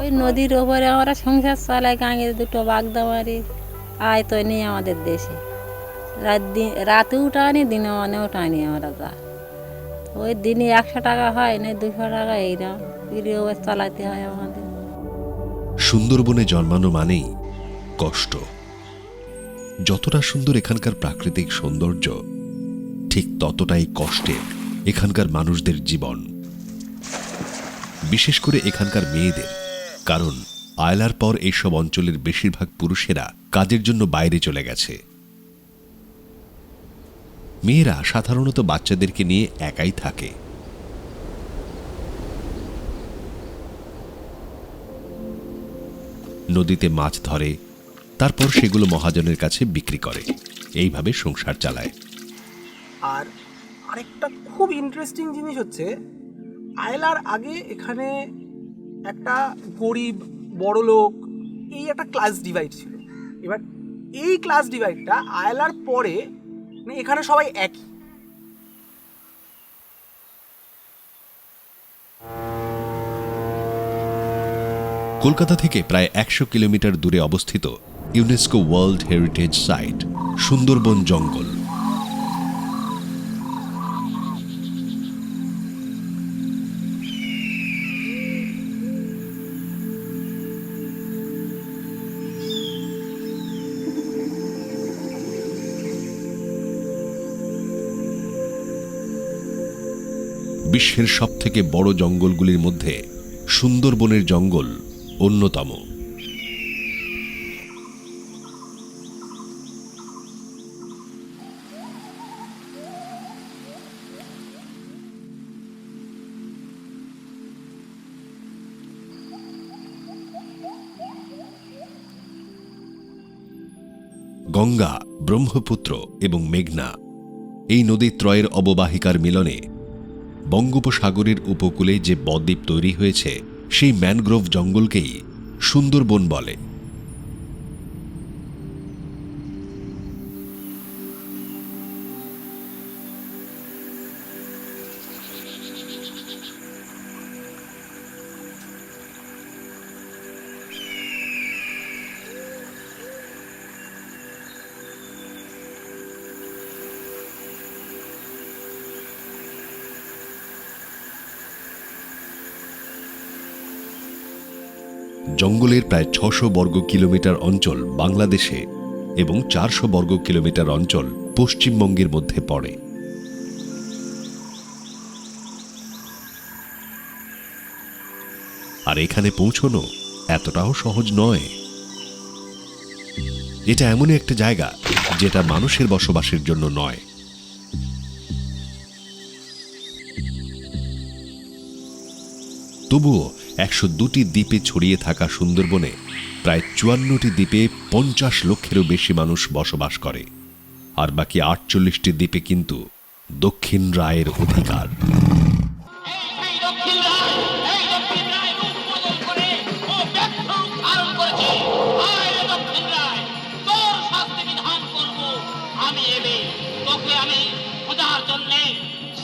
ওই নদীর ওপরে আমরা সংসার চালাই, গাঙে দুটো বাগদা মারি, আয় তো নেই আমাদের দেশে। রাতেও টানি, দিনে মানেও টানি আমরা যা। ওই দিনে 100 টাকা হয় না 200 টাকা, এইরকম গৃহবাস চালাতে হয় আমাদের। সুন্দরবনে জন্মানো মানেই কষ্ট। যতটা সুন্দর এখানকার প্রাকৃতিক সৌন্দর্য, ঠিক ততটাই কষ্টে এখানকার মানুষদের জীবন, বিশেষ করে এখানকার মেয়েদের। কারণ আয়লার পর এইসব অঞ্চলের বেশিরভাগ পুরুষেরা কাজের জন্য বাইরে চলে গেছে। মেয়েরা সাধারণত বাচ্চাদেরকে নিয়ে একাই থাকে। নদীতে মাছ ধরে, তারপর সেগুলো মহাজনের কাছে বিক্রি করে, এইভাবে সংসার চালায়। আর আরেকটা খুব ইন্টারেস্টিং জিনিস হচ্ছে, আয়লার আগে এখানে একটা গরিব বড়লোক এই একটা ক্লাস ডিভাইড ছিল। এবার এই ক্লাস ডিভাইডটা আয়লার পরে মানে এখানে সবাই একই। কলকাতা থেকে প্রায় 100 কিলোমিটার দূরে অবস্থিত UNESCO World Heritage Site Sundarban জঙ্গল। বিশ্বের সবথেকে বড় জঙ্গলগুলির মধ্যে সুন্দরবনের জঙ্গল অন্যতম। গঙ্গা, ব্রহ্মপুত্র এবং মেঘনা এই নদীত্রয়ের অববাহিকার মিলনে বঙ্গোপসাগরের উপকূলে যে বদ্বীপ তৈরি হয়েছে, সেই ম্যানগ্রোভ জঙ্গলকেই সুন্দরবন বলে। জঙ্গলের প্রায় 600 বর্গ কিলোমিটার অঞ্চল বাংলাদেশে এবং 400 বর্গ কিলোমিটার অঞ্চল পশ্চিমবঙ্গের মধ্যে পড়ে। আর এখানে পৌঁছনো এতটাও সহজ নয়। এটা এমন একটা জায়গা যেটা মানুষের বসবাসের জন্য নয়। তবুও 102টি দ্বীপে ছড়িয়ে থাকা সুন্দরবনে প্রায় 54টি দ্বীপে 50 লক্ষেরও বেশি মানুষ বসবাস করে। আর বাকি 48টি দ্বীপে কিন্তু দক্ষিণ রায়ের অধিকার।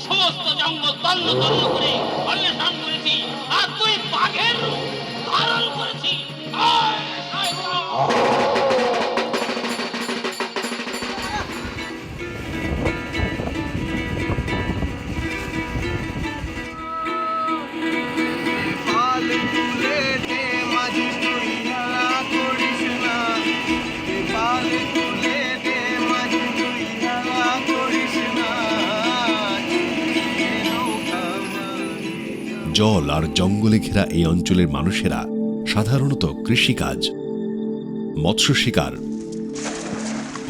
সমস্ত জঙ্গল তন্ন তন্ন করে অন্বেষণ করেছি, আর তুই বাঘের রূপ ধারণ করেছি। জল আর জঙ্গলে ঘেরা এই অঞ্চলের মানুষেরা সাধারণত কৃষিকাজ, মৎস্য শিকার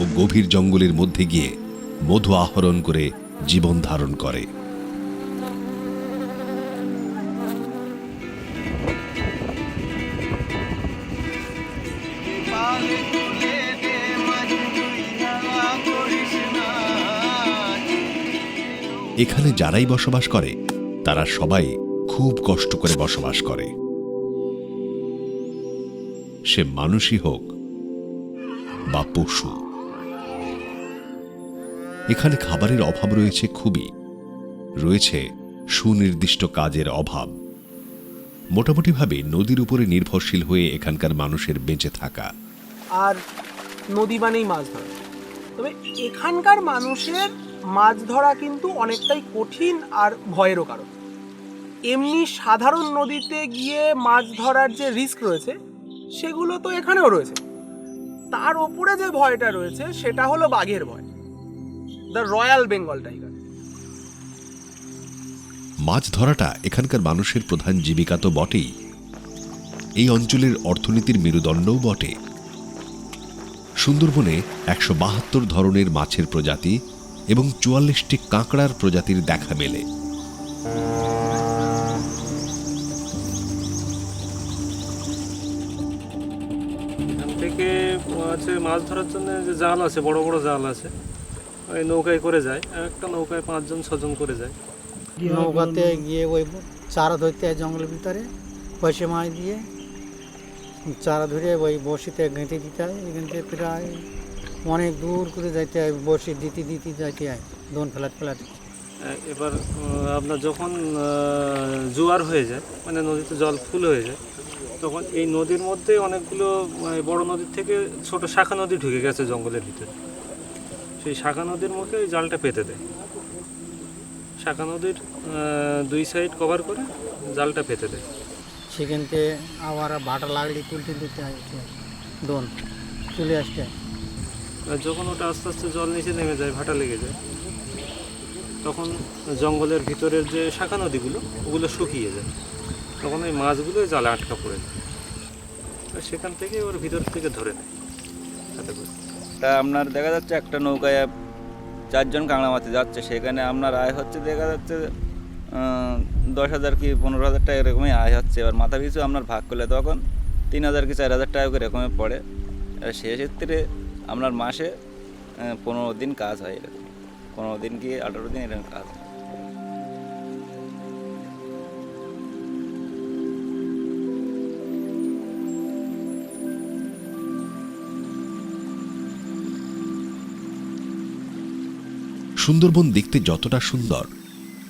ও গভীর জঙ্গলের মধ্যে গিয়ে মধু আহরণ করে জীবন ধারণ করে। এখানে যারাই বসবাস করে তারা সবাই খুব কষ্ট করে বসবাস করে, সে মানুষই হোক বা পশু। এখানে খাবারের অভাব রয়েছে খুবই, রয়েছে সুনির্দিষ্ট কাজের অভাব। মোটামুটিভাবে নদীর উপরে নির্ভরশীল হয়ে এখানকার মানুষের বেঁচে থাকা। আর নদী মানেই মাছ ধরা। তবে এখানকার মানুষের মাছ ধরা কিন্তু অনেকটাই কঠিন আর ভয়েরও কারণ। এমনি সাধারণ নদীতে গিয়ে মাছ ধরার যে রিস্ক রয়েছে সেগুলো তো এখানেও রয়েছে, তার ওপরে যে ভয়টা রয়েছে সেটা হলো বাঘের ভয়, দ্য রয়্যাল বেঙ্গল টাইগার। মাছ ধরাটা এখানকার মানুষের প্রধান জীবিকা তো বটেই, এই অঞ্চলের অর্থনীতির মেরুদণ্ডও বটে। সুন্দরবনে ১৭২ ধরনের মাছের প্রজাতি এবং ৪৪টি কাঁকড়ার প্রজাতির দেখা মেলে। এখান থেকে আছে মাছ ধরার জন্য যে জাল আছে, বড় বড় জাল আছে, ওই নৌকায় করে যায়, একটা নৌকায় ৫-৬ জন করে যায়। নৌকাতে গিয়ে ওই চারা ধরতে হয় জঙ্গলের ভিতরে, পয়সা মাছ দিয়ে চারা ধরে ওই বড়শিতে গেঁথে দিতে হয়। এখান থেকে প্রায় অনেক দূর করে যাইতে হয়, বড়শি দিতে দিতে যাইতে হয়, দোন ফেলাতে। এবার আপনার যখন জোয়ার হয়ে যায়, মানে নদীতে জল ফুল হয়ে যায়, তখন এই নদীর মধ্যে অনেকগুলো বড় নদীর থেকে ছোট শাখা নদী ঢুকে গেছে জঙ্গলের ভিতরে। সেই শাখা নদীর মুখে ওই জালটা পেতে দেয়, শাখা নদীর 2 সাইড কভার করে জালটা পেতে দেয়। সেখান থেকে আবার ভাটা লাগলে তুলতে হয়, দোন তুলে আসতে হয়। আর যখন ওটা আস্তে আস্তে জল নিচে নেমে যায়, ভাটা লেগে যায়, তখন জঙ্গলের ভিতরের যে শাখা নদীগুলো ওগুলো শুকিয়ে যায়, তখন ওই মাছগুলো জালে আটকা পড়ে যায়। আর সেখান থেকে ওর ভিতর থেকে ধরে নেয় হাতে করে। তা আপনার দেখা যাচ্ছে একটা নৌকায় 4 জন কাঁকড়া মারতে যাচ্ছে, সেখানে আপনার আয় হচ্ছে দেখা যাচ্ছে 10,000 কি 15,000 টাকা এরকমই আয় হচ্ছে। এবার মাথা পিছু আপনার ভাগ করলে তখন 3,000 কি 4,000 টাকা করে এরকমই পড়ে। আর সেক্ষেত্রে আপনার মাসে 15 দিন কাজ হয়, এরকম 15 দিন কি 18 দিন এরকম কাজ হয়। সুন্দরবন দেখতে যতটা সুন্দর,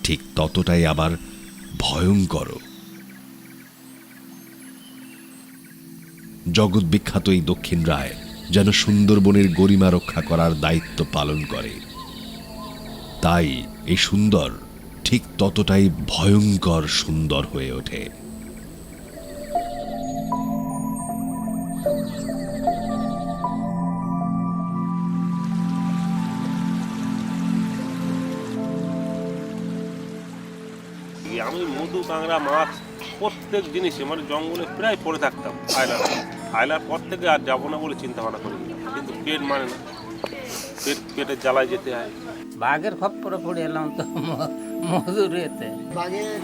ঠিক ততটাই আবার ভয়ঙ্কর। জগৎ বিখ্যাত এই দক্ষিণ রায় যেন সুন্দরবনের গরিমা রক্ষা করার দায়িত্ব পালন করে, তাই এই সুন্দর ঠিক ততটাই ভয়ঙ্কর সুন্দর হয়ে ওঠে। আমি মধু, কাঁকড়া, মাছ প্রত্যেক জিনিসে মানে জঙ্গলে প্রায় পড়ে থাকতাম। আয়লার পর থেকে আর যাবো না বলে চিন্তা ভাবনা করি, কিন্তু পেট মানে না, পেটের জ্বালায় যেতে হয়। বাঘের খপ্পরে পড়ে এলাম তো মধুর এতে। বাঘের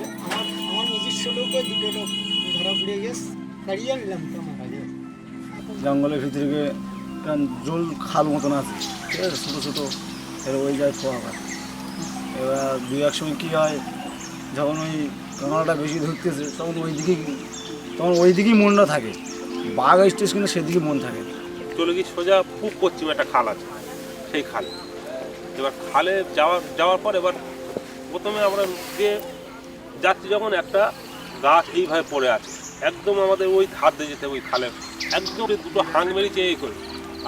আমার নিজস্ব লোক 2 লোক ধরা পড়ে গেছে, তাড়িয়ে নিলাম তো আমার আগে। জঙ্গলের ভিতরে গিয়ে জল খাল মতন আছে, ঠিক আছে, ছোটো ছোটো, এবার ওই যায় খোয়া হয়। এবার 2-1 সময় কী হয়, যখন ওই কাঁকড়াটা বেশি ধরতেছে তখন ওই দিকেই মনটা থাকে, বাঘ স্টেজ কিন্তু সেদিকে মন থাকে। চলে গিয়ে সোজা পুক পশ্চিমে একটা খাল আছে, সেই খালে এবার খালে যাওয়ার পর এবার প্রথমে আমরা দিয়ে যাচ্ছি, যখন একটা গাছ এইভাবে পড়ে আছে, একদম আমাদের ওই ধার দিয়ে যেতে, ওই খালে একদম 2টো হাঁক মেরেছে এই করে,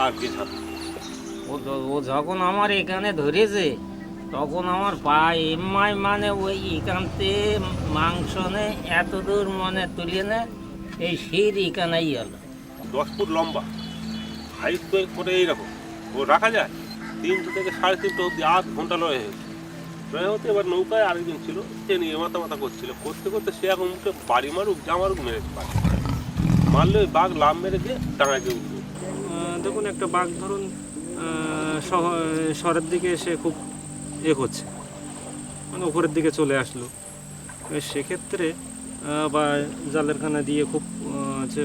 আর কি ধার। ও যখন আমার এখানে ধরেছে তখন আমার পা এমআই মানে ওই এখানতে মাংস নে এত দূর মনে তুলে নে এই শির এখানেই হলো। 10 ফুট লম্বা, হাইট তো করে এইরকম ও রাখা যায়, 300 থেকে 3.5 অব্দি 8 ঘন্টা লড়াই হতে। এবার নৌকায় আরেকজন ছিল, সে নিয়ে মাথা করতে করতে সে এখন মুখে বাড়ি মারুক যা মারুক মেরে মারলে ওই বাঘ লাভ মেরে গিয়ে ডাঙায় গিয়ে উঠল। দেখুন, একটা বাঘ ধরুন শহরের দিকে এসে খুব হচ্ছে, মানে উপরের দিকে চলে আসলো, সেক্ষেত্রে বা জালের খানা দিয়ে খুব হচ্ছে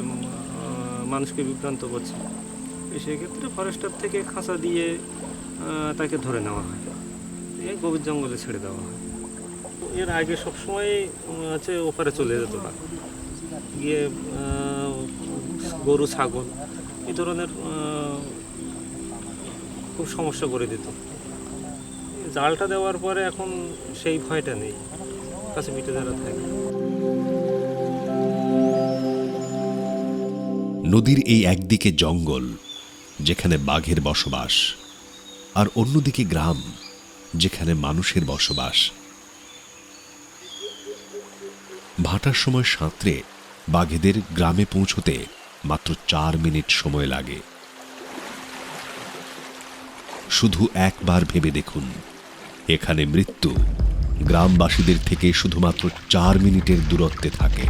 মানুষকে বিভ্রান্ত করছে, সেক্ষেত্রে ফরেস্টার থেকে খাঁচা দিয়ে তাকে ধরে নেওয়া হয়, এই গভীর জঙ্গলে ছেড়ে দেওয়া হয়। এর আগে সবসময় হচ্ছে ওপারে চলে যেত না, গিয়ে গরু, ছাগল এই ধরনের খুব সমস্যা করে দিত। জালটা দেওয়ার পরে এখন সেই ভয়টা নেই, কাছে পিঠে যারা থাকে। নদীর এই একদিকে জঙ্গল, যেখানে বাঘের বসবাস, আর অন্যদিকে গ্রাম, যেখানে মানুষের বসবাস। ভাটার সময় সাঁতরে বাঘেদের গ্রামে পৌঁছতে মাত্র 4 মিনিট সময় লাগে। শুধু একবার ভেবে দেখুন, এখানে মৃত্যু গ্রামবাসীদের থেকে শুধুমাত্র 4 মিনিটের দূরত্বে থাকে।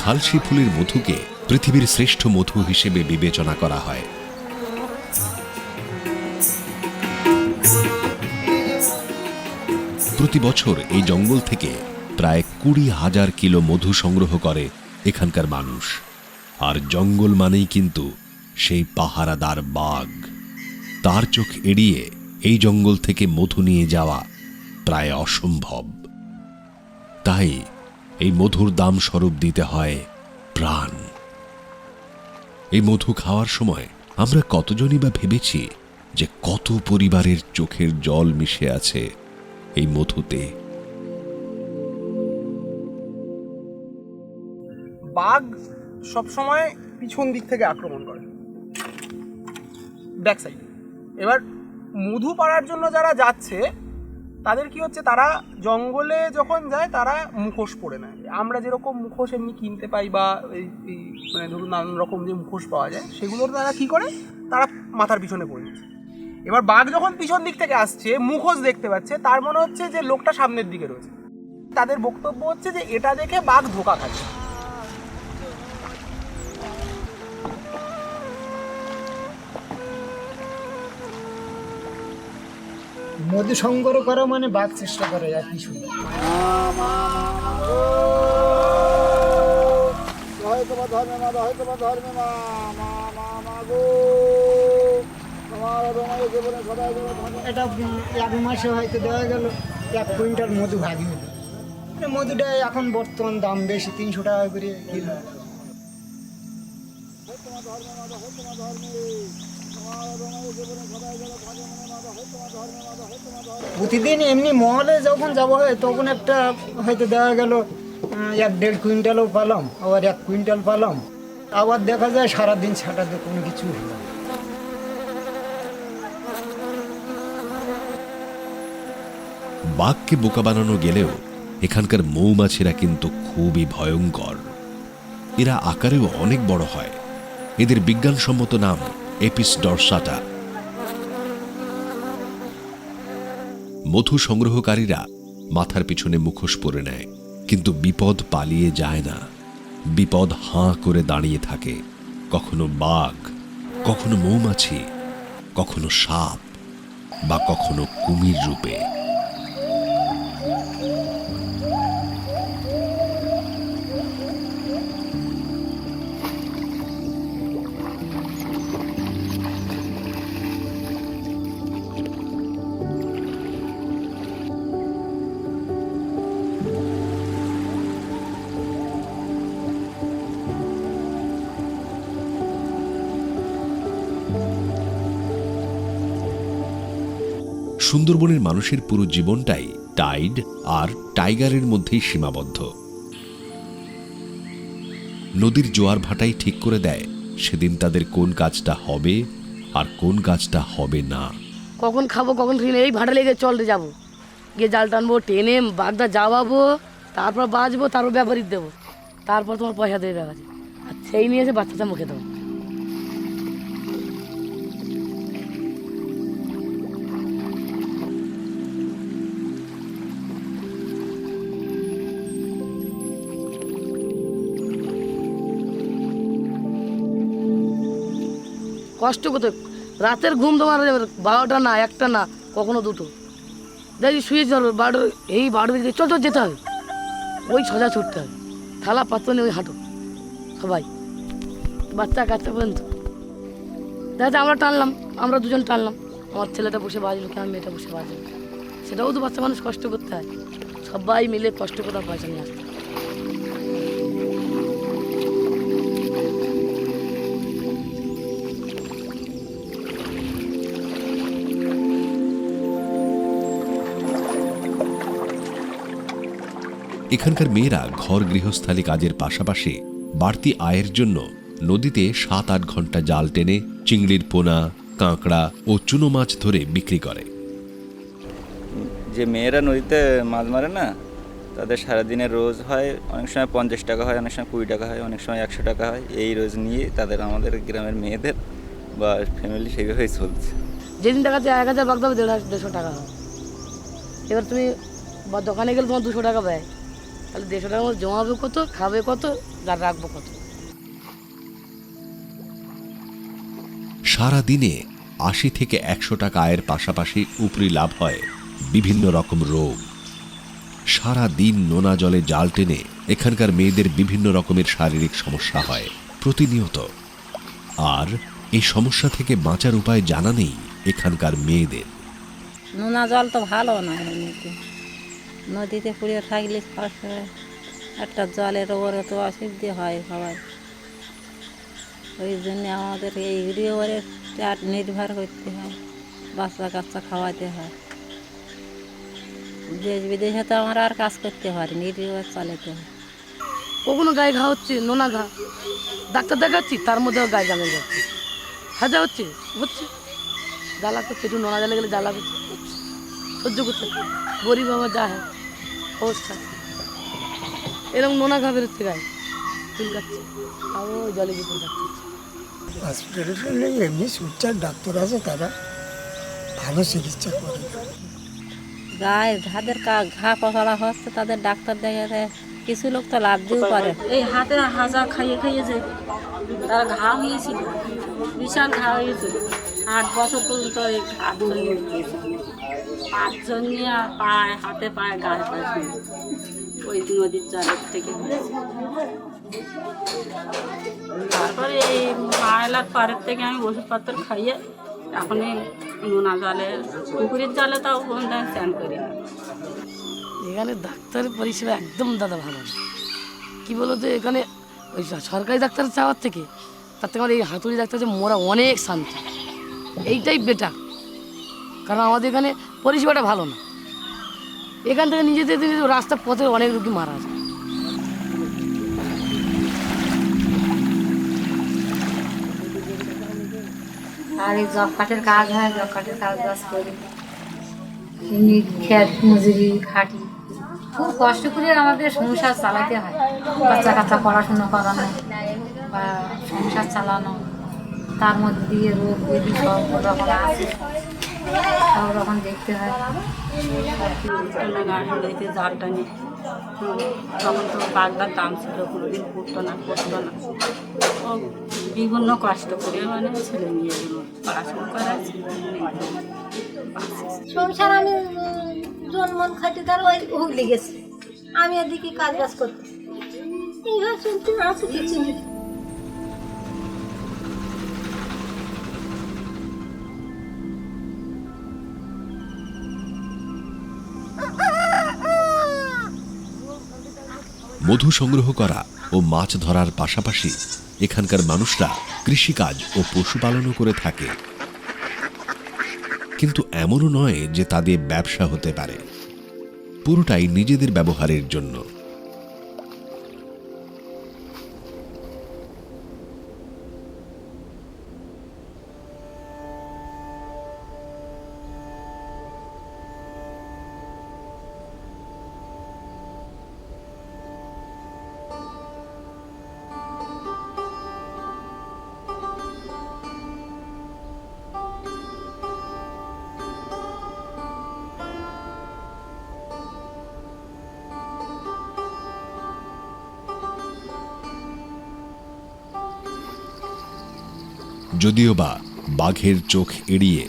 খালসি ফুলের মধুকে পৃথিবীর শ্রেষ্ঠ মধু হিসেবে বিবেচনা করা হয়। প্রতি বছর এই জঙ্গল থেকে প্রায় 20,000 কিলো মধু সংগ্রহ করে এখানকার মানুষ। আর জঙ্গল মানেই কিন্তু সেই পাহারাদার বাঘ। তার চোখ এড়িয়ে এই জঙ্গল থেকে মধু নিয়ে যাওয়া প্রায় অসম্ভব। তাই এই মধুর দাম স্বরূপ দিতে হয় প্রাণ। এই মধু খাওয়ার সময় আমরা কতজনই বা ভেবেছি যে কত পরিবারের চোখের জল মিশে আছে এই মধুতে। বাঘ সবসময় পিছন দিক থেকে আক্রমণ করে, ব্যাক সাইড। এবার মধু পাড়ার জন্য যারা যাচ্ছে তাদের কি হচ্ছে, তারা জঙ্গলে যখন যায় তারা মুখোশ পরে নেয়। আমরা যেরকম মুখোশ এমনি কিনতে পাই বা এই মানে ধরুন নানান রকম যে মুখোশ পাওয়া যায়, সেগুলোর তারা কী করে, তারা মাথার পিছনে পরে নিচ্ছে। এবার বাঘ যখন পিছন দিক থেকে আসছে, মুখোশ দেখতে পাচ্ছে, তার মনে হচ্ছে যে লোকটা সামনের দিকে রয়েছে। তাদের বক্তব্য হচ্ছে যে এটা দেখে বাঘ ধোঁকা খাচ্ছে। মধু সংগ্রহ করা মানে বাঘ চেষ্টা করে আর কিছু। এটা 1 মাসে হয়তো দেওয়া গেল 1 কুইন্টাল মধু ভাগি হলো। মধুটা এখন বর্তমান দাম বেশি, 300 টাকা করে কিলো। প্রতিদিন এমনি মহলে যখন যাওয়া হয় তখন একটা হয়তো দেওয়া গেল 1-1.5 কুইন্টালও পালাম, আবার 1 কুইন্টাল পালাম। আবার দেখা যায় সারাদিন ছাটাতে কোনো কিছু হলো না। বাঘকে বোকা বানানো গেলেও এখানকার মৌমাছিরা কিন্তু খুবই ভয়ঙ্কর। এরা আকারেও অনেক বড় হয়। এদের বিজ্ঞানসম্মত নাম এপিস ডরসাটা। মধু সংগ্রহকারীরা মাথার পিছনে মুখোশ পরে নেয়, কিন্তু বিপদ পালিয়ে যায় না। বিপদ হাঁ করে দাঁড়িয়ে থাকে, কখনো বাঘ, কখনো মৌমাছি, কখনো সাপ বা কখনো কুমির রূপে। সুন্দরবনের মানুষের পুরো জীবনটাই টাইড আর টাইগারের মধ্যেই সীমাবদ্ধ। নদীর জোয়ার ভাটাই ঠিক করে দেয় সেদিন তাদের কোন কাজটা হবে আর কোন কাজটা হবে না। কখন খাবো কখন খেলে, এই ভাটা লেগে চলতে যাবো, গিয়ে জাল টানবো, টেনে বাগদা যাওয়াবো, তারপর বাঁচবো, তারপর ব্যাপারীর দেবো, তারপর তোমার পয়সা দেবে ব্যাপারী, আর সেই নিয়ে এসে বাচ্চাটা মুখে দেবো। কষ্ট করতে রাতের ঘুম তোমার 12টা না, 1টা না, কখনো 2টো। দেখি শুয়ে চলো 12 এই 12 দিকে চল যেতে হবে, ওই সোজা ছুটতে হবে, থালা পাত্র নিয়ে ওই হাঁটো সবাই, বাচ্চা কাচ্চা পর্যন্ত। দেখা আমরা টানলাম, আমরা দুজন টানলাম, আমার ছেলেটা বসে বাজলো, কি আমার মেয়েটা বসে বাজলো, সেটাও তো বাচ্চা মানুষ কষ্ট করতে হয়। সবাই মিলে কষ্ট করে পয়সা নিয়ে আসতে হয়। এখানকার মেয়েরা ঘর গৃহস্থালী কাজের পাশাপাশি বাড়তি আয়ের জন্য নদীতে 7-8 ঘন্টা জাল টেনে চিংড়ির পোনা, কাঁকড়া ও চুনো মাছ ধরে বিক্রি করে। যে মেয়েরা নদীতে মাছ মারে না, তাদের সারাদিনের রোজ হয় অনেক সময় 50 টাকা হয়, অনেক সময় 20 টাকা হয়, অনেক সময় 100 টাকা হয়। এই রোজ নিয়ে তাদের আমাদের গ্রামের মেয়েদের বা ফ্যামিলি সেইভাবেই চলছে। যেদিন দেখাচ্ছে 1000 বাগদা 150 টাকা হয়। এবার তুমি দোকানে গেলে তোমার 200 টাকা ব্যয়, তাহলে 150 টাকার মধ্যে জমাবে কত, খাবে কত, আর রাখবো কত? সারা দিনে 80 থেকে 100 টাকা আয়ের পাশাপাশি উপরি লাভ হয় বিভিন্ন রকম রোগ। সারা দিন নোনা জলে জাল টেনে এখানকার মেয়েদের বিভিন্ন রকমের শারীরিক সমস্যা হয় প্রতিনিয়ত। আর এই সমস্যা থেকে বাঁচার উপায় জানা নেই এখানকার মেয়েদের। নোনা জল তো ভালো না, এমনিতে নদীতে পুড়িয়ে থাকলে একটা জলের ওপরে তো অসুবিধে হয় সবাই। ওই জন্য আমাদের এই রিওয়ারের নির্ভর করতে হয়, বাচ্চা কাচ্চা খাওয়াতে হয়। দেশ বিদেশে তো আমরা আর কাজ করতে পারিনি, রিওয়ার চালাতে হয়। কখনো গায়ে ঘা হচ্ছে, নোনা ঘা, ডাক্তার দেখাচ্ছি, তার মধ্যেও গায়ে জামে যাচ্ছে, হাজা হচ্ছে, জ্বালা করছে, একটু নোনা জ্বালা গেলে জ্বালা করছে, সহ্য করতে গরিব আমার যা হয় অবস্থা। এরকম নোনা ঘা বেরোচ্ছে গায়ে, চুলকাচ্ছে, তাও জলে বিপদ থাকছে। হসপিটালে এমনি সুচার ডাক্তার আছে, তারা ভালো চিকিৎসা করে। গায়ে যাদের ঘা পকড়া হচ্ছে তাদের ডাক্তার দেখে, কিছু লোক তো লাভ দিয়েও পারে। এই হাতে হাজা খাইয়ে খাইয়ে যে তার ঘা হয়েছিল, বিশাল ঘা হয়েছিল, 8 বছর পর্যন্ত এই ঘা ধরে পাঁচজন নিয়ে পায়ে, হাতে পায়ে, গায়ে পায়ে ওই নদীর জলের থেকে। তারপরে এই আয়লার পাড়ের থেকে আমি ওষুধপত্র খাইয়ে এখন এই নোনা জলে, পুকুরের জলে তাও কোন দিন স্নান করি না। এখানে ডাক্তারের পরিষেবা একদম দাদা ভালো না। কী বলো তো, এখানে ওই সরকারি ডাক্তার চাওয়ার থেকে তার থেকে আমার এই হাতুড়ি ডাক্তার যে মোরা অনেক শান্তি, এইটাই বেটার। কারণ আমাদের এখানে পরিষেবাটা ভালো না। এখান থেকে নিজেদের রাস্তার পথে অনেক রোগী মারা যায়। আর এই জব কাঠের কাজ হয়, জব কাঠের কাজ বাজ করি, এমনি খেত মজুরি খাটি, খুব কষ্ট করে আমাদের সংসার চালাতে হয়। বাচ্চা কাচ্চা পড়াশুনো করানো বা সংসার চালানো, তার মধ্যে দিয়ে রোগ ব্যাধি সব রকম আছে, সব রকম দেখতে হয়। গাড়িতে জাল টানি, তখন তো বাগদার দাম ছিল, কোনোদিন ফুটতো না, পড়তো না। ও বিভিন্ন কষ্ট করে মানে ছেলে মেয়েগুলো পড়াশোনা করাচ্ছে। সংসার আমি জন্মন খাইতে তার ওই হুগলি গেছি, আমি এদিকে কাজ বাজ করতে, এইভাবে চলতে আছে কিছু নেই। মধু সংগ্রহ করা ও মাছ ধরার পাশাপাশি এখানকার মানুষরা কৃষিকাজ ও পশুপালনও করে থাকে। কিন্তু এমনও নয় যে তাদের ব্যবসা হতে পারে, পুরোটাই নিজেদের ব্যবহারের জন্য। যদিও বা বাঘের চোখ এড়িয়ে,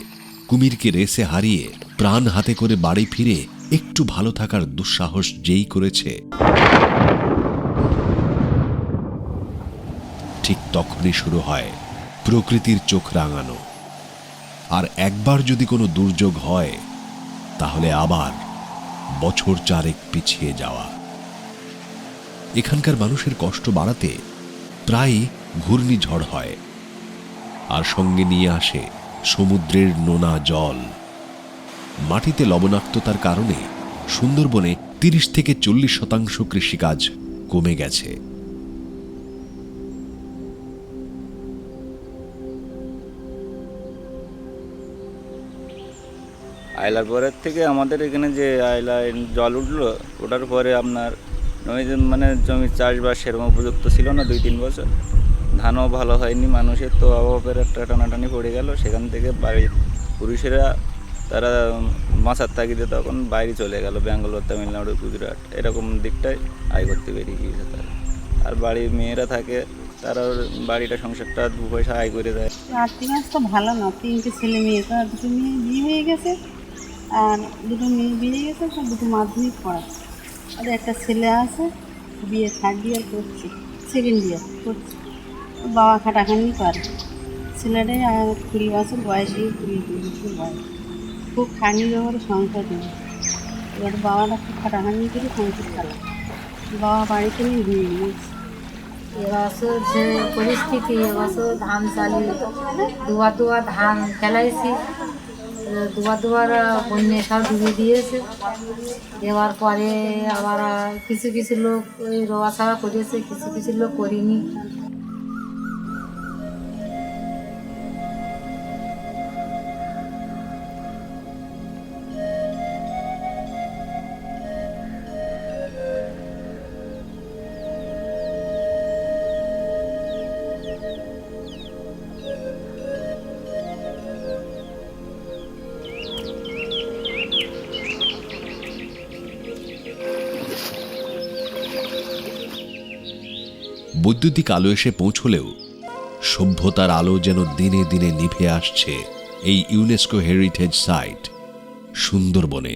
কুমিরকে রেসে হারিয়ে প্রাণ হাতে করে বাড়ি ফিরে একটু ভালো থাকার দুঃসাহস যেই করেছে, ঠিক তখনই শুরু হয় প্রকৃতির চোখ রাঙানো। আর একবার যদি কোনো দুর্যোগ হয়, তাহলে আবার বছর 4 পিছিয়ে যাওয়া। এখানকার মানুষের কষ্ট বাড়াতে প্রায়ই ঘূর্ণিঝড় হয়, আর সঙ্গে নিয়ে আসে সমুদ্রের নোনা জল। মাটিতে লবণাক্ততার কারণে সুন্দরবনে 30 থেকে 40% কৃষিকাজ কমে গেছে। আইলার পরের থেকে আমাদের এখানে যে আইলায় জল উঠলো, ওঠার পরে আপনার মানে জমির চাষবাস সেরকম উপযুক্ত ছিল না 2-3 বছর। ধানও ভালো হয়নি, মানুষের তো অভাবের একটা টানাটানি পড়ে গেল। সেখান থেকে বাড়ির পুরুষেরা তারা মাছার তাগিদে তখন বাইরে চলে গেল, ব্যাঙ্গালোর, তামিলনাড়ু, গুজরাট এরকম দিকটায় আয় করতে বেরিয়ে গিয়েছে তারা। আর বাড়ির মেয়েরা থাকে, তারা বাড়িটা সংসারটা 2 পয়সা আয় করে দেয়। আর্থিক অবস্থা ভালো না, 3টে ছেলে মেয়ে, তো 2টো মেয়ে বিয়ে হয়ে গেছে আর 2টো মেয়ে বিয়ে গেছে, তো 2টো মাধ্যমিক পড়াচ্ছে। আর একটা ছেলে আছে বিয়ে 3rd ইয়ার করছে, 2nd ইয়ার করছে। বাবা খাটাখানি করে, ছেলেটাই 20 বছর বয়সে, 20 বছর বয়স, খুব খানি ব্যবহারে সংসার নেই। এবার বাবাটা খুব খাটাখানি করে সংসার চালায়, বাবা বাড়িতে নিয়ে ঘুরে নিয়েছে। এবছর যে পরিস্থিতি, এবছর ধান চালিয়ে দুবার ধান ফেলাইছি, দুবার বন্যে সব ডুবে দিয়েছে। দেওয়ার পরে আবার কিছু কিছু লোক ওই রোয়া ছাড়া করেছে, কিছু কিছু লোক করিনি। বৈদ্যুতিক আলো এসে পৌঁছলেও সভ্যতার আলো যেন দিনে দিনে নিভে আসছে এই ইউনেস্কো হেরিটেজ সাইট সুন্দরবনে।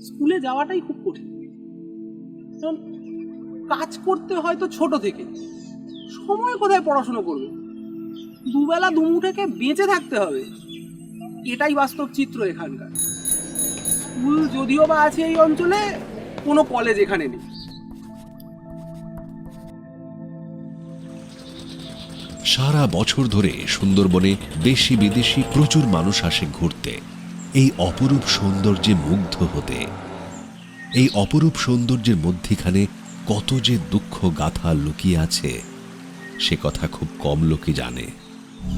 স্কুলে যাওয়াটাই খুব কঠিন, কারণ কাজ করতে হয়তো ছোট থেকে, সময় কোথায় পড়াশুনো করবে, দুবেলা দুমুঠেকে বেঁচে থাকতে হবে, এটাই বাস্তব চিত্র এখানকার। স্কুল যদিও বা আছে এই অঞ্চলে, কোনো কলেজ এখানে নেই। সারা বছর ধরে সুন্দরবনে দেশি বিদেশি প্রচুর মানুষ আসে ঘুরতে, এই অপরূপ সৌন্দর্যে মুগ্ধ হতে। এই অপরূপ সৌন্দর্যের মধ্যখানে কত যে দুঃখ গাথা লুকিয়ে আছে, সে কথা খুব কম লোকই জানে।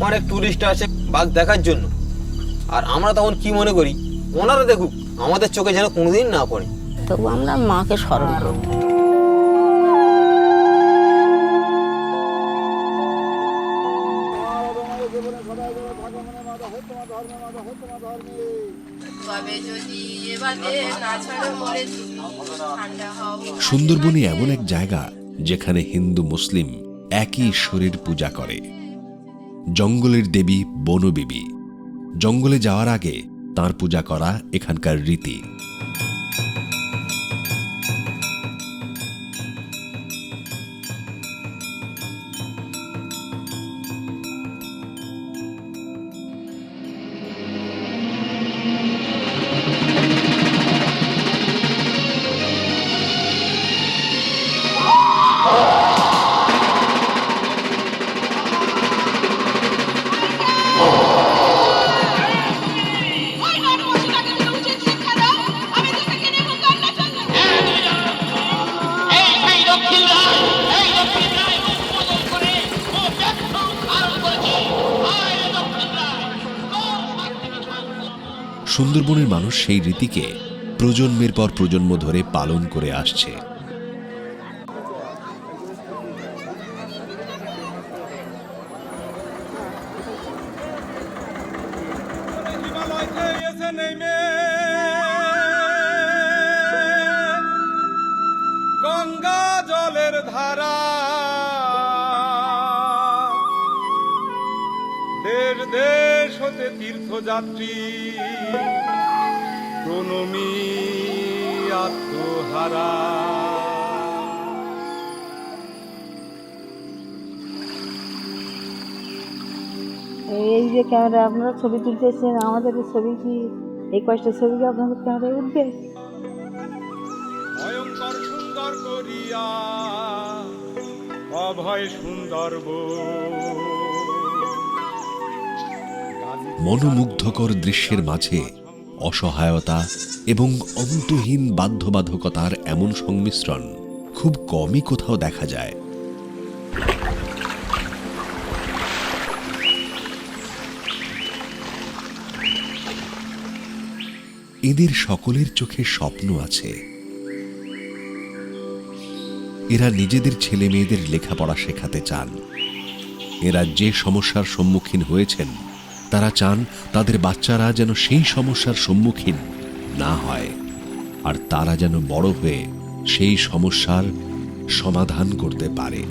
অনেক টুরিস্ট আসে বাঘ দেখার জন্য, আর আমরা তখন কি মনে করি, ওনারা দেখুক, আমাদের চোখে যেন কোনোদিন না পড়ে। তবু আমরা মাকে স্মরণ করি। সুন্দরবনে এমন এক জায়গা যেখানে হিন্দু মুসলিম একই ঈশ্বরের পূজা করে। জঙ্গলের দেবী বনবিবি, জঙ্গলে যাওয়ার আগে তাঁর পূজা করা এখানকার রীতি। সুন্দরবনের মানুষ সেই রীতিকে প্রজন্মের পর প্রজন্ম ধরে পালন করে আসছে। গঙ্গা জলের ধারা দেশ দেশ হতে তীর্থযাত্রী প্রণমী আত্মহারা। এই যে ক্যামেরা আপনারা ছবি তুলতেছেন, আমাদের ছবি কি এই কষ্টের ছবি কি আপনাদের ক্যামেরায় উঠবে? ভয়ঙ্কর সুন্দর করিয়া অভয় সুন্দরব, মনোমুগ্ধকর দৃশ্যের মাঝে অসহায়তা এবং অন্তহীন বাধ্যবাধকতার এমন সংমিশ্রণ খুব কমই কোথাও দেখা যায়। এদের সকলের চোখে স্বপ্ন আছে। এরা নিজেদের ছেলে মেয়েদের লেখাপড়া শেখাতে চান। এরা যে সমস্যার সম্মুখীন হয়েছেন তারা চান তাদের বাচ্চারা যেন সেই সমস্যার সম্মুখীন না হয়, আর তারা যেন বড় হয়ে সেই সমস্যার সমাধান করতে পারে।